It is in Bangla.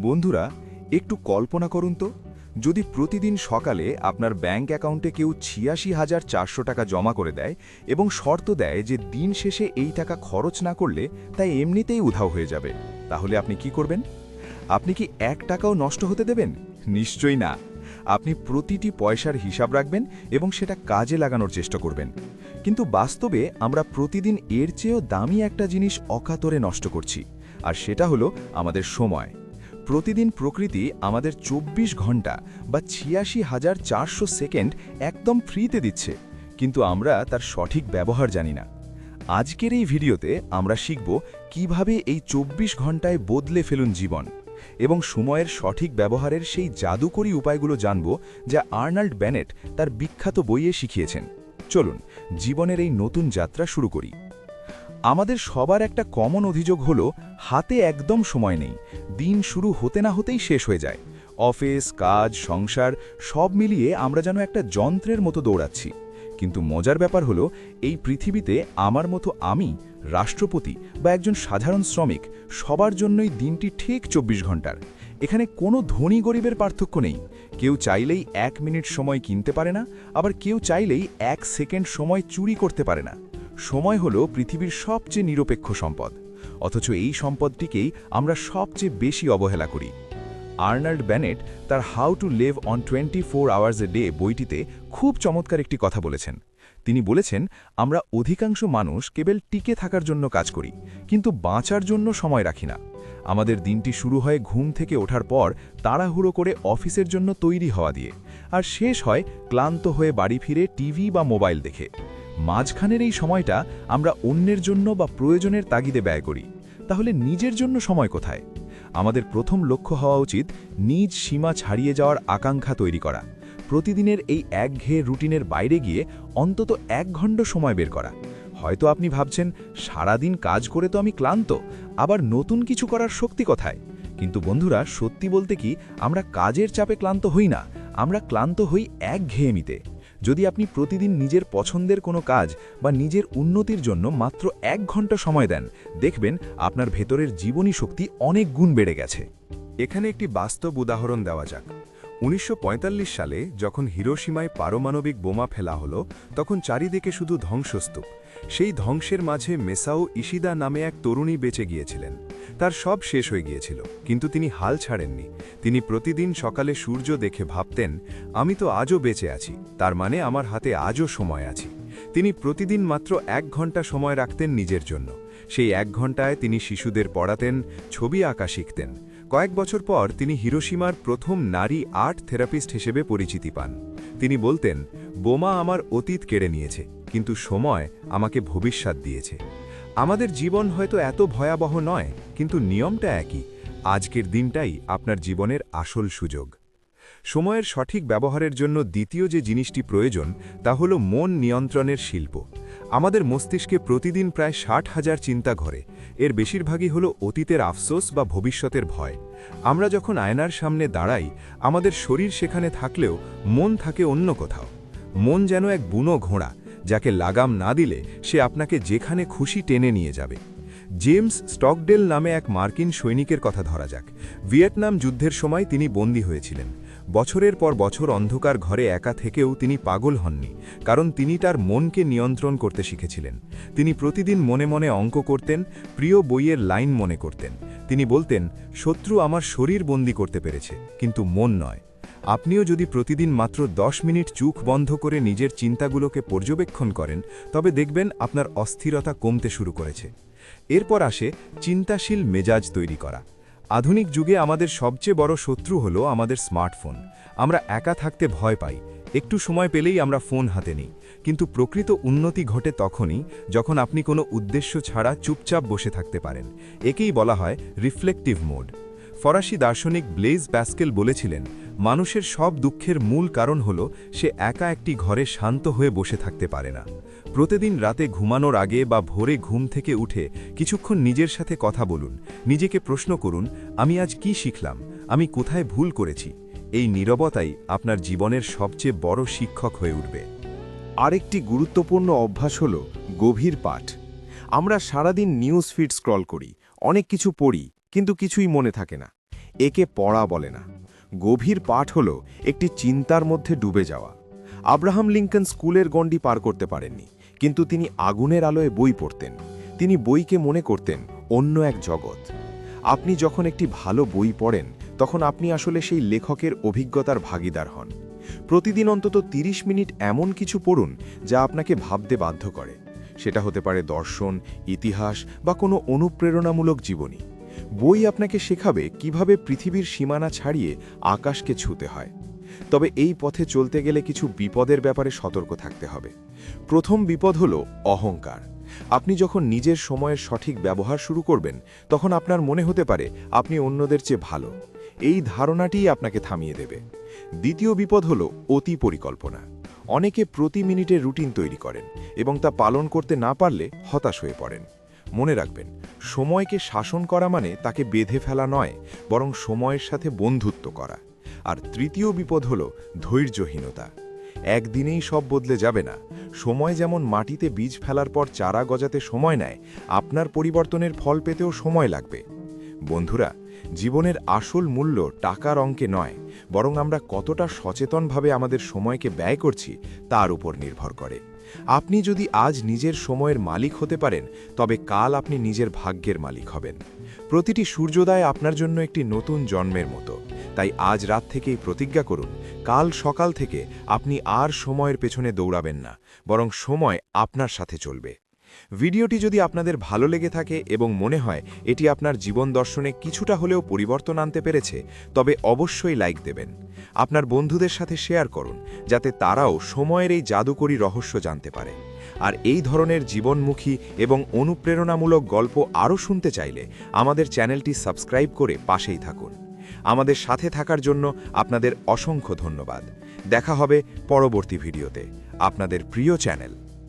বন্ধুরা, একটু কল্পনা করুন তো, যদি প্রতিদিন সকালে আপনার ব্যাংক অ্যাকাউন্টে কেউ ৮৬,৪০০ টাকা জমা করে দেয় এবং শর্ত দেয় যে দিন শেষে এই টাকা খরচ না করলে তাই এমনিতেই উধাও হয়ে যাবে, তাহলে আপনি কি করবেন? আপনি কি ১ টাকাও নষ্ট হতে দেবেন? নিশ্চয়ই না। আপনি প্রতিটি পয়সার হিসাব রাখবেন এবং সেটা কাজে লাগানোর চেষ্টা করবেন। কিন্তু বাস্তবে আমরা প্রতিদিন এর চেয়েও দামি একটা জিনিস অকাতরে নষ্ট করছি, আর সেটা হলো আমাদের সময়। প্রতিদিন প্রকৃতি আমাদের ২৪ ঘন্টা বা ৮৬,৪০০ সেকেন্ড একদম ফ্রিতে দিচ্ছে, কিন্তু আমরা তার সঠিক ব্যবহার জানি না। আজকের এই ভিডিওতে আমরা শিখব কিভাবে এই ২৪ ঘন্টায় বদলে ফেলুন জীবন, এবং সময়ের সঠিক ব্যবহারের সেই জাদুকরী উপায়গুলো জানব যা আর্নল্ড বেনেট তার বিখ্যাত বইয়ে শিখিয়েছেন। চলুন জীবনের এই নতুন যাত্রা শুরু করি। আমাদের সবার একটা কমন অভিযোগ হলো হাতে একদম সময় নেই, দিন শুরু হতে না হতেই শেষ হয়ে যায়। অফিস, কাজ, সংসার সব মিলিয়ে আমরা যেন একটা যন্ত্রের মতো দৌড়াচ্ছি। কিন্তু মজার ব্যাপার হলো, এই পৃথিবীতে আমার মতো আমি, রাষ্ট্রপতি বা একজন সাধারণ শ্রমিক, সবার জন্যই দিনটি ঠিক ২৪ ঘন্টার। এখানে কোনো ধনী গরিবের পার্থক্য নেই। কেউ চাইলেই ১ মিনিট সময় কিনতে পারে না, আবার কেউ চাইলেই ১ সেকেন্ড সময় চুরি করতে পারে না। সময় হলো পৃথিবীর সবচেয়ে নিরপেক্ষ সম্পদ, অথচ এই সম্পদটিকেই আমরা সবচেয়ে বেশি অবহেলা করি। আর্নল্ড বেনেট তার how to live on 24 hours a day বইটিতে খুব চমৎকার একটি কথা বলেছেন। তিনি বলেছেন, আমরা অধিকাংশ মানুষ কেবল টিকে থাকার জন্য কাজ করি, কিন্তু বাঁচার জন্য সময় রাখি না। আমাদের দিনটি শুরু হয় ঘুম থেকে ওঠার পর তাড়াহুড়ো করে অফিসের জন্য তৈরি হওয়া দিয়ে, আর শেষ হয় ক্লান্ত হয়ে বাড়ি ফিরে টিভি বা মোবাইল দেখে। মাঝখানের এই সময়টা আমরা অন্যের জন্য বা প্রয়োজনের তাগিদে ব্যয় করি। তাহলে নিজের জন্য সময় কোথায়? আমাদের প্রথম লক্ষ্য হওয়া উচিত নিজ সীমা ছাড়িয়ে যাওয়ার আকাঙ্ক্ষা তৈরি করা। প্রতিদিনের এই একঘেয়ে রুটিনের বাইরে গিয়ে অন্তত ১ ঘন্টা সময় বের করা। হয়তো আপনি ভাবছেন, সারাদিন কাজ করে তো আমি ক্লান্ত, আবার নতুন কিছু করার শক্তি কোথায়? কিন্তু বন্ধুরা, সত্যি বলতে কি, আমরা কাজের চাপে ক্লান্ত হই না, আমরা ক্লান্ত হই একঘেয়েমিতে। যদি আপনি প্রতিদিন নিজের পছন্দের কোনো কাজ বা নিজের উন্নতির জন্য মাত্র ১ ঘন্টা সময় দেন, দেখবেন আপনার ভেতরের জীবনী শক্তি অনেক গুণ বেড়ে গেছে। এখানে একটি বাস্তব উদাহরণ দেওয়া যাক। ১৯৪৫ সালে যখন হিরোশিমায় পারমাণবিক বোমা ফেলা হলো, তখন চারিদিকে শুধু ধ্বংসস্তূপ। সেই ধ্বংসের মাঝে মেসাও ইশিদা নামে এক তরুণী বেঁচে গিয়েছিলেন। তার সব শেষ হয়ে গিয়েছিল, কিন্তু তিনি হাল ছাড়েননি। তিনি প্রতিদিন সকালে সূর্য দেখে ভাবতেন, আমি তো আজও বেঁচে আছি, তার মানে আমার হাতে আজও সময় আছে। তিনি প্রতিদিন মাত্র ১ ঘন্টা সময় রাখতেন নিজের জন্য। সেই ১ ঘন্টায় তিনি শিশুদের পড়াতেন, ছবি আঁকা শিখতেন। কয়েক বছর পর তিনি হিরোশিমার প্রথম নারী আর্ট থেরাপিস্ট হিসেবে পরিচিতি পান। তিনি বলতেন, বোমা আমার অতীত কেড়ে নিয়েছে, কিন্তু সময় আমাকে ভবিষ্যৎ দিয়েছে। আমাদের জীবন হয়তো এত ভয়াবহ নয়, কিন্তু নিয়মটা একই। আজকের দিনটাই আপনার জীবনের আসল সুযোগ। সময়ের সঠিক ব্যবহারের জন্য দ্বিতীয় যে জিনিসটি প্রয়োজন, তা হল মন নিয়ন্ত্রণের শিল্প। আমাদের মস্তিষ্কে প্রতিদিন প্রায় ৬০,০০০ চিন্তা ঘরে। এর বেশিরভাগই হল অতীতের আফসোস বা ভবিষ্যতের ভয়। আমরা যখন আয়নার সামনে দাঁড়াই, আমাদের শরীর সেখানে থাকলেও মন থাকে অন্য কোথাও। মন যেন এক বুনো ঘোড়া, যাকে লাগাম না দিলে সে আপনাকে যেখানে খুশি টেনে নিয়ে যাবে। জেমস স্টকডেল নামে এক মার্কিন সৈনিকের কথা ধরা যাক। ভিয়েতনাম যুদ্ধের সময় তিনি বন্দী হয়েছিলেন। বছরের পর বছর অন্ধকার ঘরে একা থেকেও তিনি পাগল হননি, কারণ তিনি তার মনকে নিয়ন্ত্রণ করতে শিখেছিলেন। তিনি প্রতিদিন মনে মনে অঙ্ক করতেন, প্রিয় বইয়ের লাইন মনে করতেন। তিনি বলতেন, শত্রু আমার শরীর বন্দী করতে পেরেছে, কিন্তু মন নয়। আপনিও যদি প্রতিদিন মাত্র ১০ মিনিট চোখ বন্ধ করে নিজের চিন্তাগুলোকে পর্যবেক্ষণ করেন, তবে দেখবেন আপনার অস্থিরতা কমতে শুরু করেছে। এরপর আসে চিন্তাশীল মেজাজ তৈরি করা। আধুনিক যুগে আমাদের সবচেয়ে বড় শত্রু হলো আমাদের স্মার্টফোন। আমরা একা থাকতে ভয় পাই, একটু সময় পেলেই আমরা ফোন হাতে নিই। কিন্তু প্রকৃত উন্নতি ঘটে তখনই, যখন আপনি কোনো উদ্দেশ্য ছাড়া চুপচাপ বসে থাকতে পারেন। একেই বলা হয় রিফ্লেকটিভ মোড। ফরাসি দার্শনিক ব্লেজ প্যাস্কেল বলেছিলেন, মানুষের সব দুঃখের মূল কারণ হল সে একা একটি ঘরে শান্ত হয়ে বসে থাকতে পারে না। প্রতিদিন রাতে ঘুমানোর আগে বা ভোরে ঘুম থেকে উঠে কিছুক্ষণ নিজের সাথে কথা বলুন। নিজেকে প্রশ্ন করুন, আমি আজ কি শিখলাম, আমি কোথায় ভুল করেছি। এই নীরবতাই আপনার জীবনের সবচেয়ে বড় শিক্ষক হয়ে উঠবে। আরেকটি গুরুত্বপূর্ণ অভ্যাস হল গভীর পাঠ। আমরা সারাদিন নিউজ ফিড স্ক্রল করি, অনেক কিছু পড়ি, কিন্তু কিছুই মনে থাকে না। একে পড়া বলে না। গভীর পাঠ হল একটি চিন্তার মধ্যে ডুবে যাওয়া। আব্রাহাম লিঙ্কন স্কুলের গণ্ডি পার করতে পারেননি, কিন্তু তিনি আগুনের আলোয় বই পড়তেন। তিনি বইকে মনে করতেন অন্য এক জগৎ। আপনি যখন একটি ভালো বই পড়েন, তখন আপনি আসলে সেই লেখকের অভিজ্ঞতার ভাগিদার হন। প্রতিদিন অন্তত 30 মিনিট এমন কিছু পড়ুন যা আপনাকে ভাবতে বাধ্য করে। সেটা হতে পারে দর্শন, ইতিহাস বা কোনো অনুপ্রেরণামূলক জীবনী। বই আপনাকে শেখাবে কিভাবে পৃথিবীর সীমানা ছাড়িয়ে আকাশকে ছুঁতে হয়। তবে এই পথে চলতে গেলে কিছু বিপদের ব্যাপারে সতর্ক থাকতে হবে। প্রথম বিপদ হল অহংকার। আপনি যখন নিজের সময়ের সঠিক ব্যবহার শুরু করবেন, তখন আপনার মনে হতে পারে আপনি অন্যদের চেয়ে ভালো। এই ধারণাটিই আপনাকে থামিয়ে দেবে। দ্বিতীয় বিপদ হল অতি পরিকল্পনা। অনেকে প্রতি মিনিটে রুটিন তৈরি করেন এবং তা পালন করতে না পারলে হতাশ হয়ে পড়েন। মনে রাখবেন, সময়কে শাসন করা মানে তাকে বেঁধে ফেলা নয়, বরং সময়ের সাথে বন্ধুত্ব করা। আর তৃতীয় বিপদ হল ধৈর্যহীনতা। একদিনেই সব বদলে যাবে না। সময় যেমন মাটিতে বীজ ফেলার পর চারা গজাতে সময় নেয়, আপনার পরিবর্তনের ফল পেতেও সময় লাগবে। বন্ধুরা, জীবনের আসল মূল্য টাকার অঙ্কে নয়, বরং আমরা কতটা সচেতনভাবে আমাদের সময়কে ব্যয় করছি তার উপর নির্ভর করে। আপনি যদি আজ নিজের সময়ের মালিক হতে পারেন, তবে কাল আপনি নিজের ভাগ্যের মালিক হবেন। প্রতিটি সূর্যোদয় আপনার জন্য একটি নতুন জন্মের মতো। তাই আজ রাত থেকেই প্রতিজ্ঞা করুন, কাল সকাল থেকে আপনি আর সময়ের পেছনে দৌড়াবেন না, বরং সময় আপনার সাথে চলবে। ভিডিওটি যদি আপনাদের ভালো লেগে থাকে এবং মনে হয় এটি আপনার জীবন দর্শনে কিছুটা হলেও পরিবর্তন আনতে পেরেছে, তবে অবশ্যই লাইক দেবেন। আপনার বন্ধুদের সাথে শেয়ার করুন, যাতে তারাও সময়ের এই জাদুকরী রহস্য জানতে পারে। আর এই ধরনের জীবনমুখী এবং অনুপ্রেরণামূলক গল্প আরও শুনতে চাইলে আমাদের চ্যানেলটি সাবস্ক্রাইব করে পাশেই থাকুন। আমাদের সাথে থাকার জন্য আপনাদের অসংখ্য ধন্যবাদ। দেখা হবে পরবর্তী ভিডিওতে, আপনাদের প্রিয় চ্যানেল